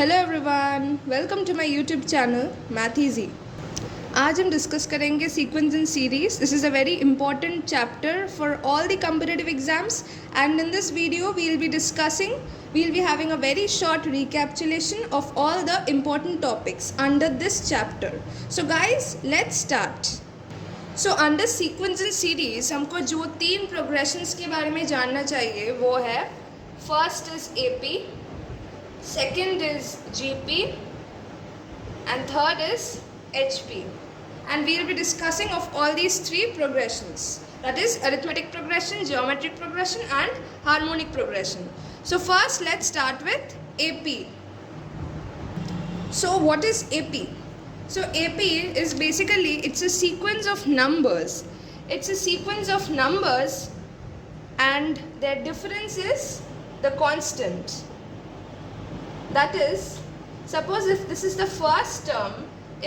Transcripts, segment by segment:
Hello everyone, welcome to my YouTube channel math easy. आज हम discuss करेंगे sequence in series. This is a very important chapter for all the competitive exams and in this video we'll be having a very short recapitulation of all the important topics under this chapter. So guys, let's start. So under sequence in series हमको जो 3 progressions के बारे में जानना चाहिए वो है, first is AP, second is GP and third is HP, and we will be discussing of all these 3 progressions, that is arithmetic progression, geometric progression and harmonic progression. So first let's start with AP. So what is AP? So AP is basically, it's a sequence of numbers. It's a sequence of numbers and their difference is the constant. That is, suppose if this is the first term,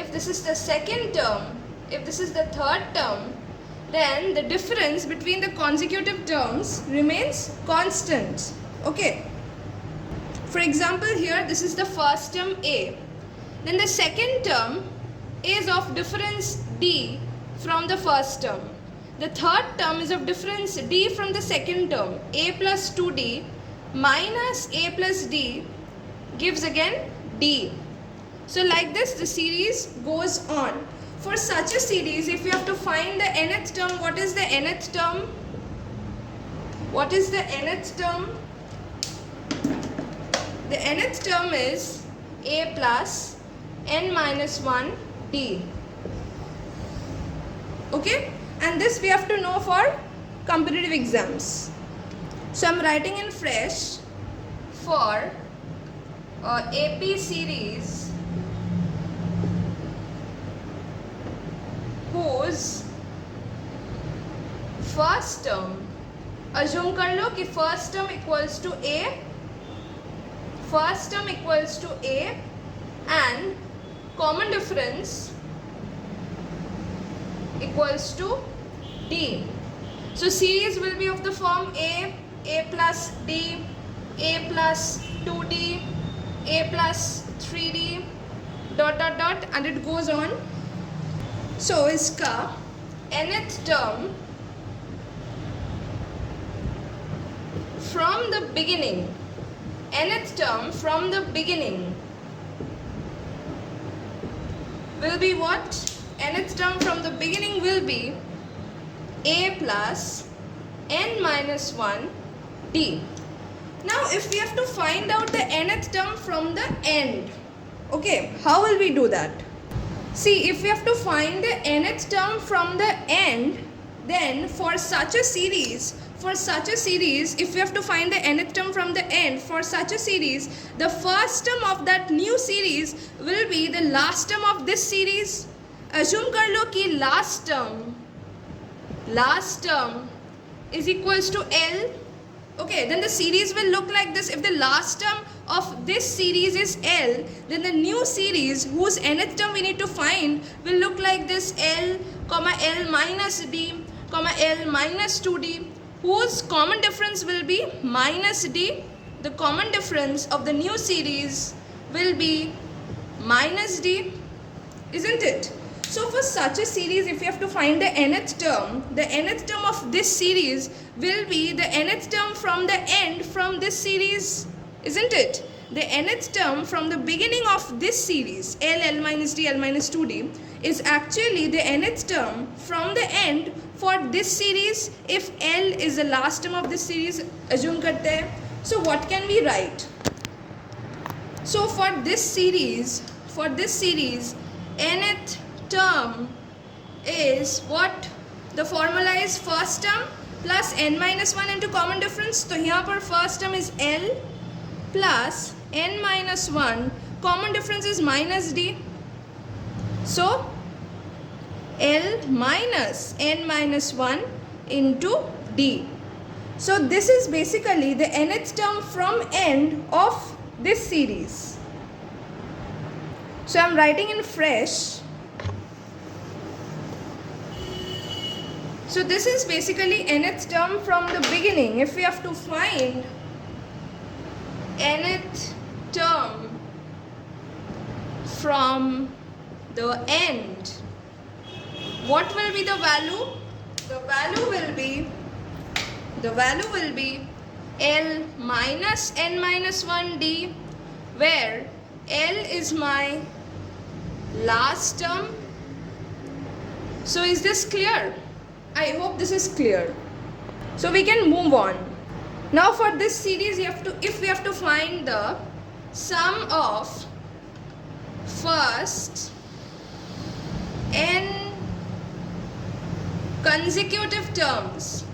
if this is the second term, if this is the third term, then the difference between the consecutive terms remains constant. Okay. For example, here this is the first term A. Then the second term is of difference D from the first term. The third term is of difference D from the second term. A plus 2D minus A plus D gives again D. So like this the series goes on. For such a series, if you have to find the nth term, what is the nth term? What is the nth term? The nth term is A plus n minus 1 D. Okay, and this we have to know for competitive exams. So I'm writing in fresh for AP series whose first term, assume कर लो कि first term equals to A, first term equals to A and common difference equals to D. So series will be of the form A plus D, A plus 2D, A plus 3D, dot dot dot, and it goes on. So इसका nth term from the beginning, nth term from the beginning will be what? Nth term from the beginning will be A plus n minus 1 D. Now if we have to find out the nth term from the end, okay, how will we do that? See, if we have to find the nth term from the end, then for such a series, if we have to find the nth term from the end for such a series, the first term of that new series will be the last term of this series. Assume कर लो कि last term is equals to L. Okay, then the series will look like this. If the last term of this series is L, then the new series whose nth term we need to find will look like this: L, L minus D, L minus 2D, whose common difference will be minus D. The common difference of the new series will be minus D, isn't it? So for such a series, if you have to find the nth term of this series will be the nth term from the end from this series, isn't it? The nth term from the beginning of this series, L minus D, L minus 2D, is actually the nth term from the end for this series. If L is the last term of this series, assume करते हैं. So what can we write? So for this series, nth term is what? The formula is first term plus n minus 1 into common difference. तो यहाँ पर first term is L plus n minus 1, common difference is minus D. So L minus n minus 1 into D. So this is basically the nth term from end of this series. So I'm writing in fresh. So this is basically nth term from the beginning. If we have to find nth term from the end, what will be the value? The value will be L minus n minus 1d, where L is my last term. So is this clear? I hope this is clear. So we can move on. Now for this series, if we have to find the sum of first n consecutive terms.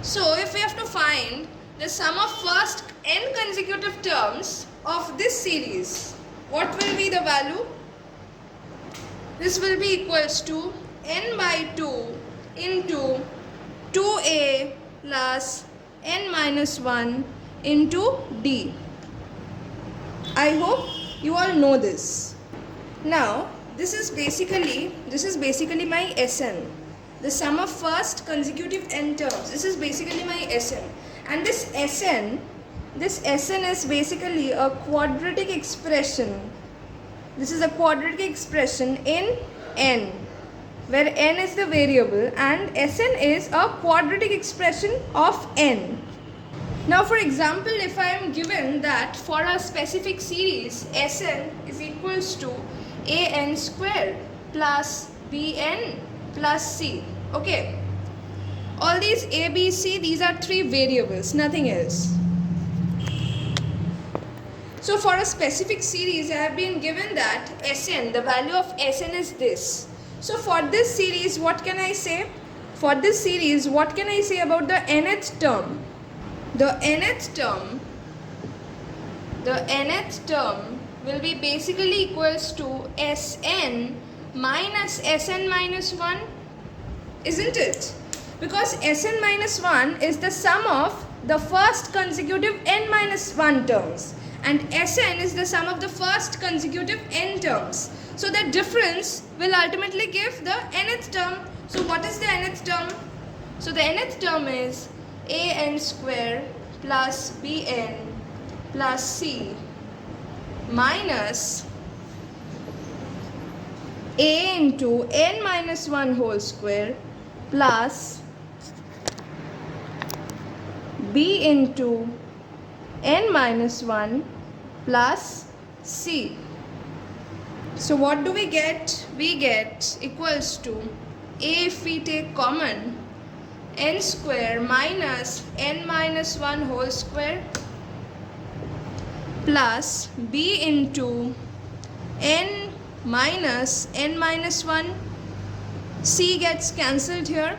So if we have to find the sum of first n consecutive terms of this series, what will be the value? This will be equals to n by 2 into 2a plus n minus 1 into d. I hope you all know this. Now this is basically my Sn, the sum of first consecutive n terms. This is basically my Sn, and this Sn is basically a quadratic expression. This is a quadratic expression in n, where n is the variable and Sn is a quadratic expression of n. Now for example, if I am given that for a specific series Sn is equals to an square plus bn plus c. Okay, all these a, b, c, these are three variables, nothing else. So for a specific series, I have been given that Sn, the value of Sn is this. So for this series, what can I say? For this series, what can I say about the nth term? The nth term will be basically equals to Sn minus Sn minus 1, isn't it? Because Sn minus 1 is the sum of the first consecutive n minus 1 terms, and Sn is the sum of the first consecutive n terms. So the difference will ultimately give the nth term. So what is the nth term? So the nth term is an square plus bn plus c minus a into n minus 1 whole square plus b into n minus 1 plus c. So what do we get? We get equals to a, if we take common, n square minus n minus 1 whole square plus b into n minus n minus 1. C gets cancelled here.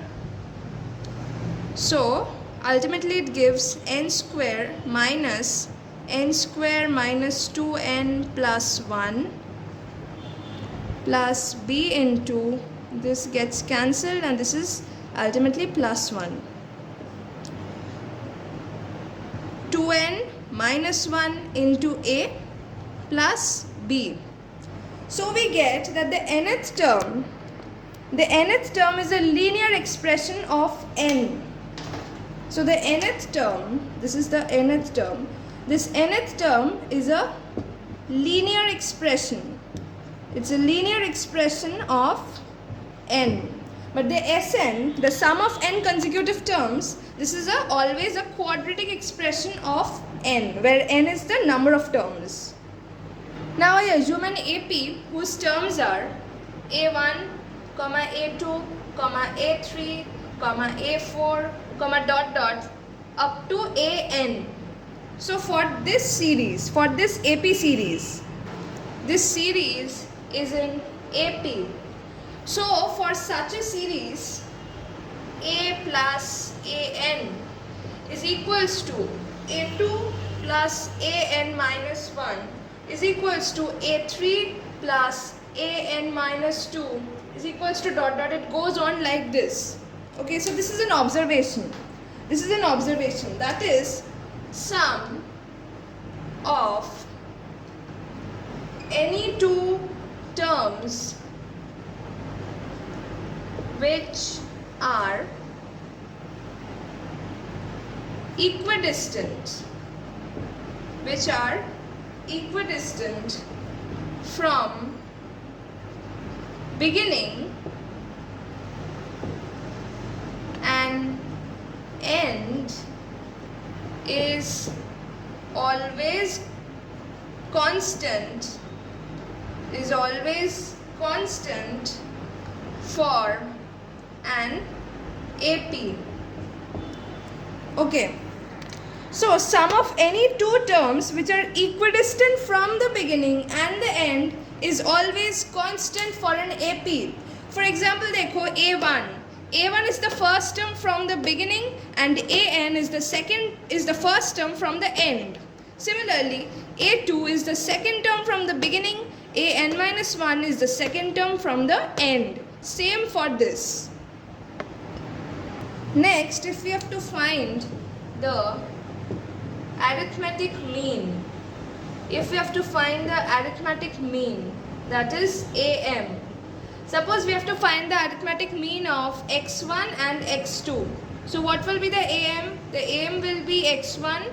So ultimately it gives n square minus 2n plus 1 plus b into, this gets cancelled and this is ultimately plus 1. 2n minus 1 into a plus b. So we get that the nth term is a linear expression of n. So the nth term, this is the nth term. This nth term is a linear expression. It's a linear expression of n. But the Sn, the sum of n consecutive terms, this is always a quadratic expression of n, where n is the number of terms. Now I assume an AP whose terms are a1, a2, a3, a4, dot dot up to an. So for this series, for this AP series, this series is in AP. So for such a series, a plus an is equals to a2 plus an minus 1 is equals to a3 plus an minus 2 is equals to dot dot. It goes on like this. Okay, so this is an observation. This is an observation. That is, sum of any two terms which are equidistant from beginning and end is always constant, for an AP. Okay. So sum of any two terms which are equidistant from the beginning and the end is always constant for an AP. For example, देखो A1. A1 is the first term from the beginning and AN is the first term from the end. Similarly, A2 is the second term from the beginning, AN minus 1 is the second term from the end. Same for this. Next, if we have to find the arithmetic mean, that is AM. Suppose we have to find the arithmetic mean of x1 and x2. So what will be the AM? The AM will be x1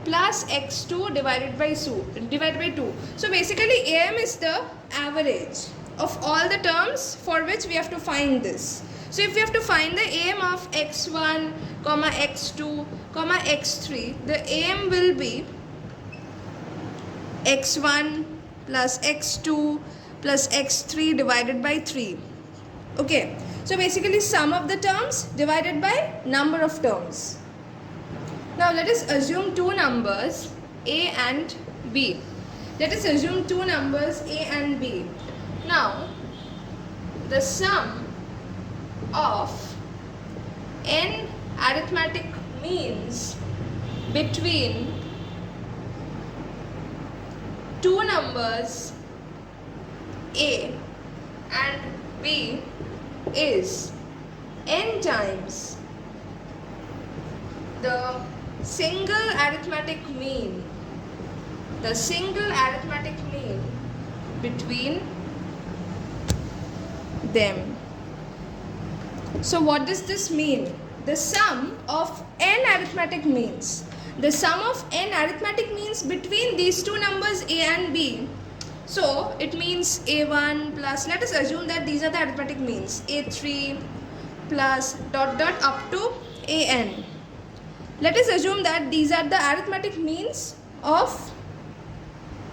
plus x2 divided by 2. So basically AM is the average of all the terms for which we have to find this. So if we have to find the AM of x1, x2, x3, the AM will be x1 plus x2 plus x3 divided by 3. Okay, so basically sum of the terms divided by number of terms. Now let us assume two numbers A and B. Now the sum of n arithmetic means between two numbers A and B is n times the single arithmetic mean between them. So what does this mean? The sum of n arithmetic means. The sum of n arithmetic means between these two numbers A and B. So it means A1 plus, let us assume that these are the arithmetic means, A3 plus dot dot up to AN. Let us assume that these are the arithmetic means of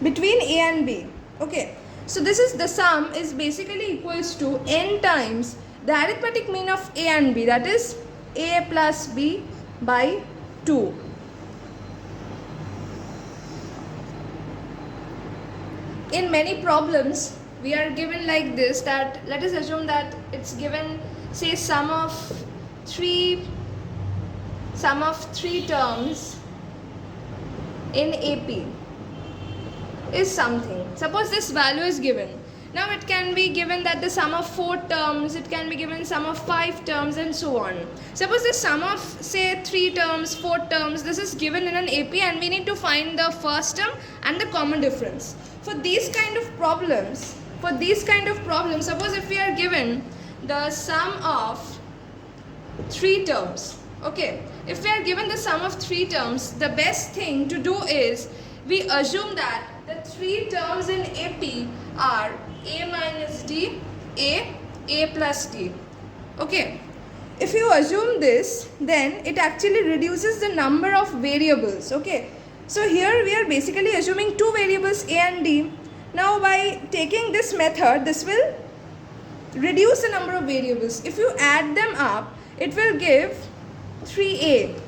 between A and B. Okay. So this is the sum is basically equals to n times the arithmetic mean of A and B, that is A plus B by 2. In many problems we are given like this, that let us assume that it's given, say, sum of three terms in AP is something. Suppose this value is given. Now it can be given that the sum of 4 terms, it can be given sum of 5 terms and so on. Suppose the sum of, say, 3 terms, 4 terms, this is given in an AP and we need to find the first term and the common difference. For these kind of problems, suppose if we are given the sum of 3 terms, okay, if we are given the sum of 3 terms, the best thing to do is we assume that the 3 terms in AP are A minus D, A plus D. Okay. If you assume this, then it actually reduces the number of variables. Okay. So here we are basically assuming 2 variables A and D. Now by taking this method, this will reduce the number of variables. If you add them up, it will give 3A.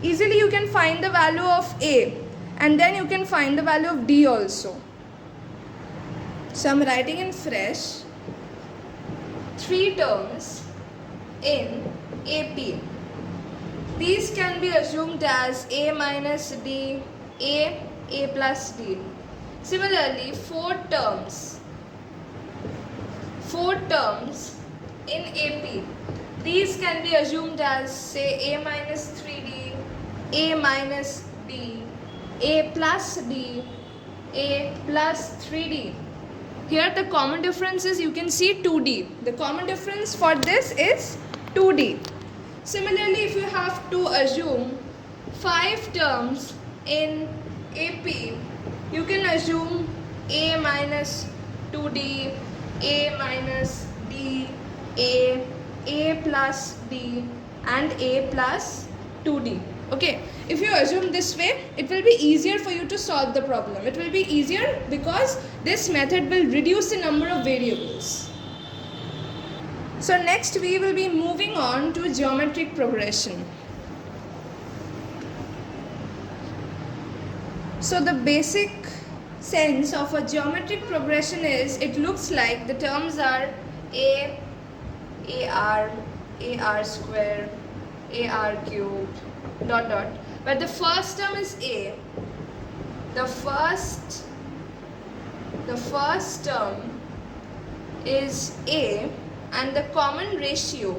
Easily you can find the value of A. And then you can find the value of D also. So I'm writing in fresh 3 terms in AP. These can be assumed as A minus D, A plus D. Similarly, 4 terms in AP. These can be assumed as, say, A minus 3D, A minus D, A plus D, A plus 3D. Here the common difference is, you can see 2D. The common difference for this is 2D. Similarly, if you have to assume 5 terms in AP, you can assume a minus 2d, a minus d, a plus d, and a plus 2d. Okay, if you assume this way, it will be easier for you to solve the problem. It will be easier because this method will reduce the number of variables. So next we will be moving on to geometric progression. So the basic sense of a geometric progression is, it looks like the terms are ar square, ar cubed, dot dot. But the first term is a. The first term is a, and the common ratio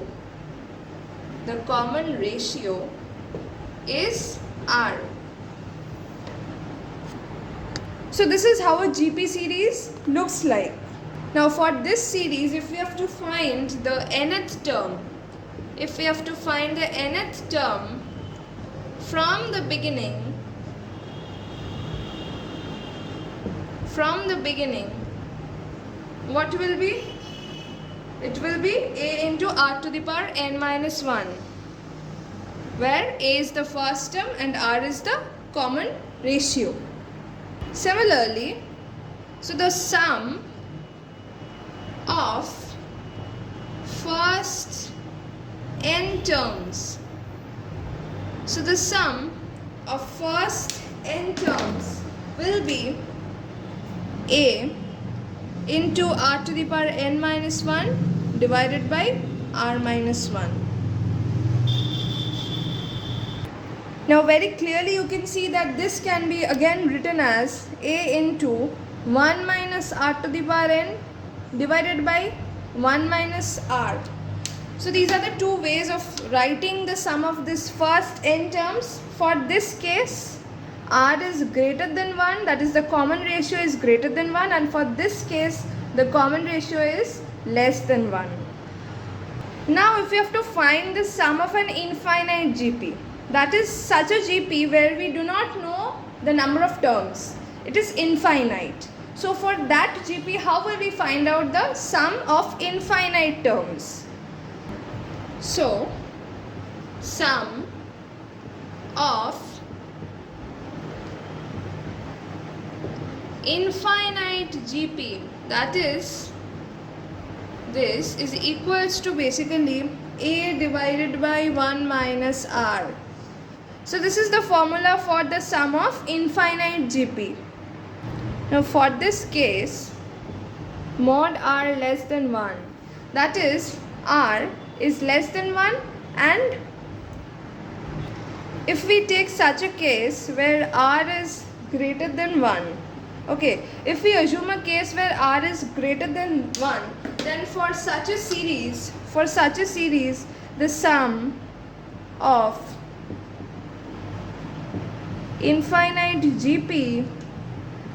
is r. So this is how a GP series looks like. Now for this series, if we have to find the nth term, from the beginning, what will be? It will be a into r to the power n minus 1, where a is the first term and r is the common ratio. Similarly, so the sum of first n terms, will be a into r to the power n minus 1 divided by r minus 1. Now very clearly you can see that this can be again written as a into 1 minus r to the power n divided by 1 minus r. So these are the two ways of writing the sum of this first n terms. For this case, r is greater than 1, that is the common ratio is greater than 1, and for this case the common ratio is less than 1. Now if we have to find the sum of an infinite GP, that is such a GP where we do not know the number of terms, it is infinite. So for that GP, how will we find out the sum of infinite terms? So sum of infinite GP, that is, this is equals to basically a divided by 1 minus r. So this is the formula for the sum of infinite GP. Now for this case, mod r less than 1, that is r is less than 1, and if we take such a case where r is greater than 1, okay, if we assume a case where r is greater than 1, then for such a series, the sum of infinite GP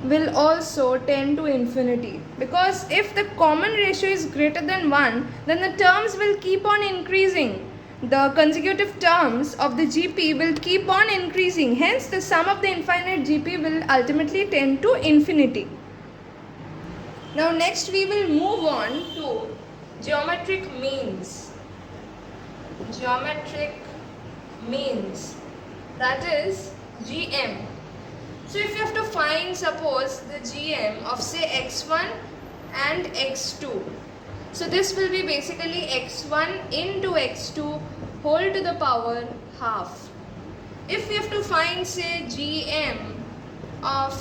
will also tend to infinity, because if the common ratio is greater than 1, then the terms will keep on increasing. The consecutive terms of the GP will keep on increasing. Hence, the sum of the infinite GP will ultimately tend to infinity. Now, next we will move on to geometric means. That is GM. So if you have to find, suppose, the GM of say x1 and x2. So this will be basically x1 into x2 whole to the power half. If we have to find say GM of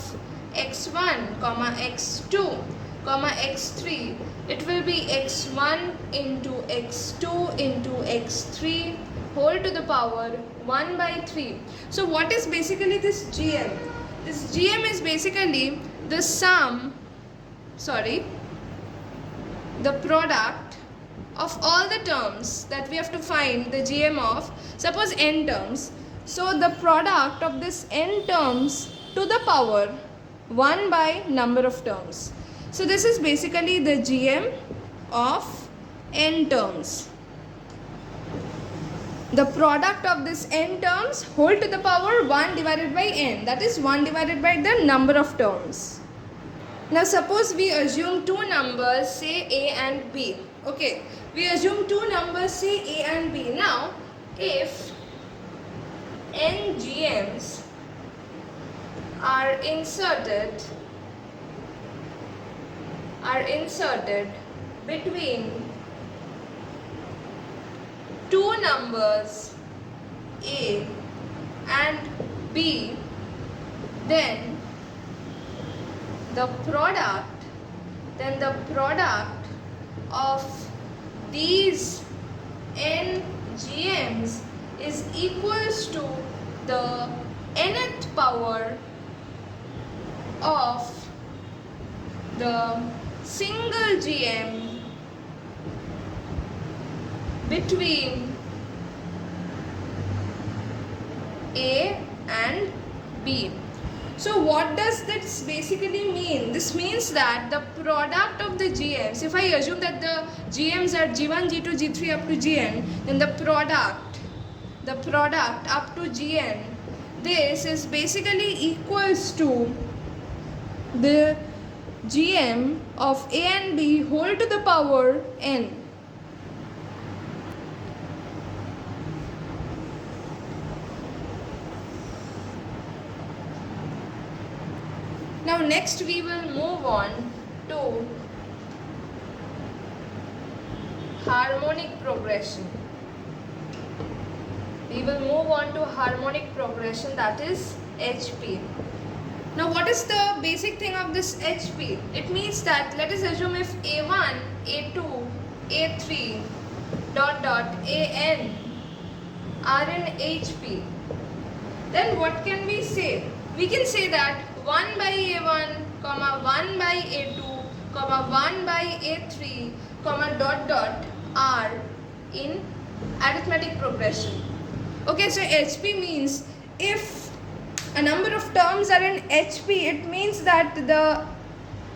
x1, x2, x3, it will be x1 into x2 into x3 whole to the power 1 by 3. So what is basically this GM? This GM is basically the the product of all the terms that we have to find the GM of, suppose n terms. So the product of this n terms to the power 1 by number of terms. So this is basically the GM of n terms. The product of this n terms whole to the power 1 divided by n, that is 1 divided by the number of terms. Now suppose we assume two numbers, say A and B. Okay, we assume two numbers, say A and B. Now if n GMs are inserted between two numbers A and B, then the product of these n GMs is equals to the nth power of the single GM between A and B. So what does this basically mean? This means that the product of the GMs, if I assume that the GMs are G1, G2, G3 up to Gn, then the product up to Gn, this is basically equals to the GM of A and B whole to the power n. Now next we will move on to harmonic progression. We will move on to harmonic progression, that is HP. Now what is the basic thing of this HP? It means that let us assume if A1, A2, A3 dot dot AN are in HP, then what can we say? We can say that 1 by A1, 1 by A2, 1 by A3, dot dot are in arithmetic progression. Okay, so HP means if a number of terms are in HP, it means that the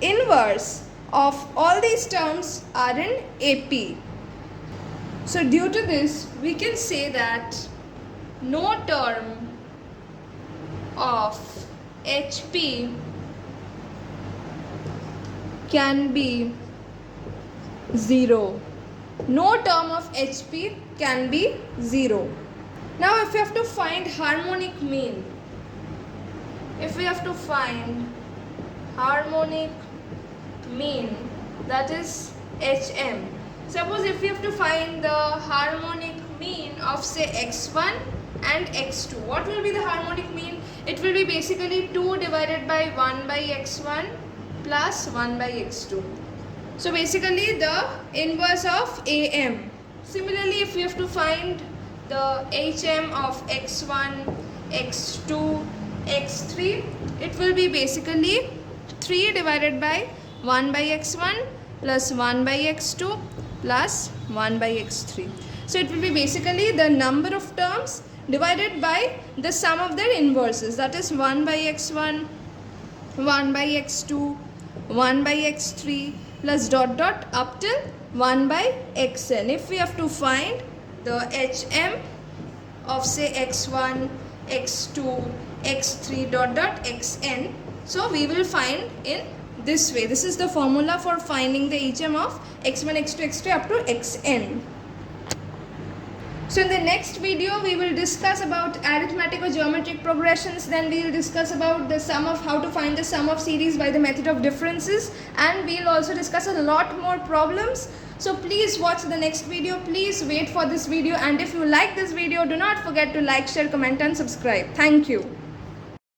inverse of all these terms are in AP. So due to this, we can say that no term of HP can be 0. No term of HP can be 0. Now if we have to find harmonic mean, that is HM. Suppose if we have to find the harmonic mean of say x1 and x2, what will be the harmonic mean? It will be basically 2 divided by 1 by x1 plus 1 by x2. So basically the inverse of AM. Similarly, if we have to find the HM of x1, x2, x3, it will be basically 3 divided by 1 by x1 plus 1 by x2 plus 1 by x3. So it will be basically the number of terms divided by the sum of their inverses, that is 1 by x1, 1 by x2, 1 by x3 plus dot dot up till 1 by xn. If we have to find the HM of say x1, x2, x3 dot dot xn, so we will find in this way. This is the formula for finding the HM of x1, x2, x3 up to xn. So in the next video we will discuss about arithmetic or geometric progressions, then we will discuss about the sum of how to find the sum of series by the method of differences, and we will also discuss a lot more problems. So please watch the next video, please wait for this video, and if you like this video, do not forget to like, share, comment and subscribe. Thank you.